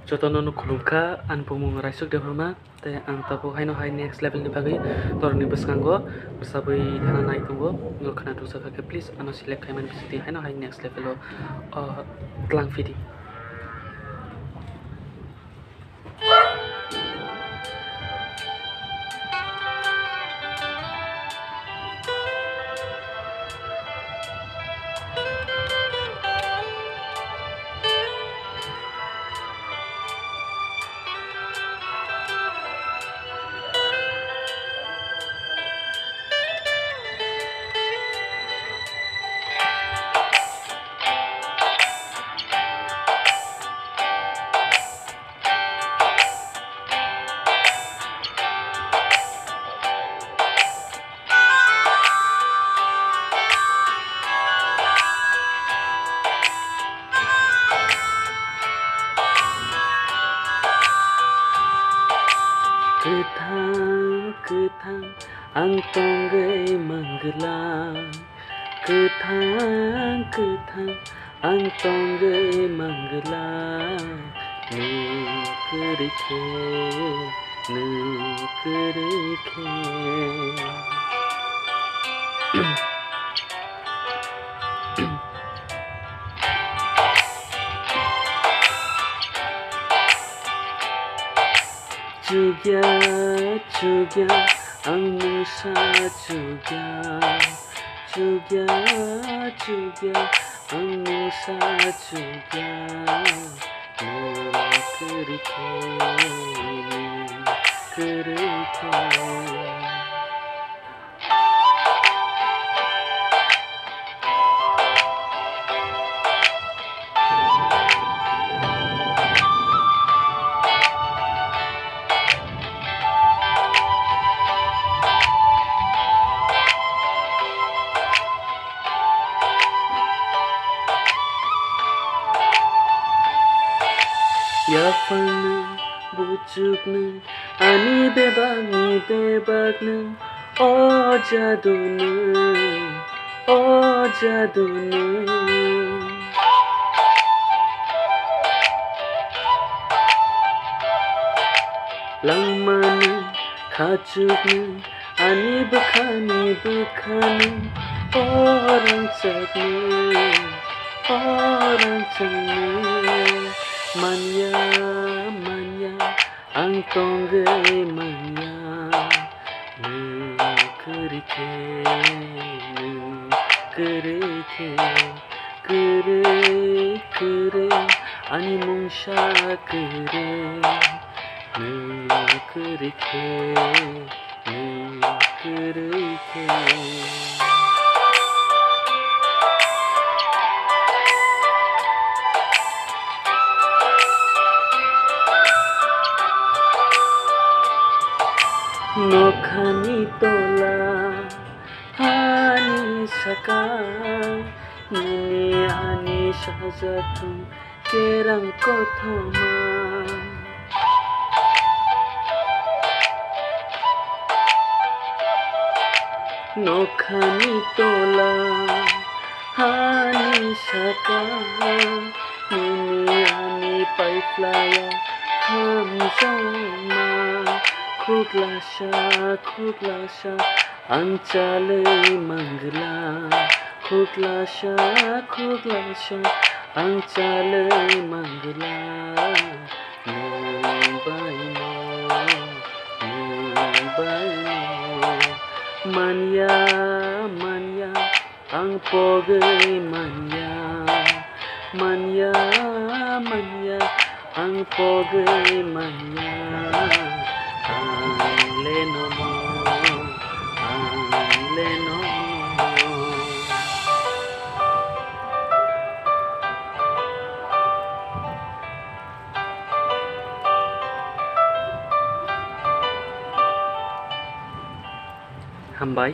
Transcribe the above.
Jotono khulumkha ang bumung raisuk debroma tei ang tabu haino hai next level ni bagui torni bwskango bwsabui thana nai tongo no khana dusaka ke please ano select khaimani bisiti haino hai next level o tlang fidi. Kethang ang tonggay manggelang Kethang ang tonggay manggelang Nukerike Juga ang musa juga ang musa juga Nukerike Yapan bujuk ani bebak oh jaduna Langmana kacukna ani bekhani orang cakna Manya ang tonggay manya Nukerike ani mungsha kere Nukerike Nokhani tola hani sakal Nini ani sahajatum kerang kothoma Nokhani tola hani sakal Nini ani paiflaya hamzama Khuglasha ang chalay mangla Khuglasha ang chalay mangla Mumbai Manya ang pogay manya ang pogay manya Ang lenomo Hambai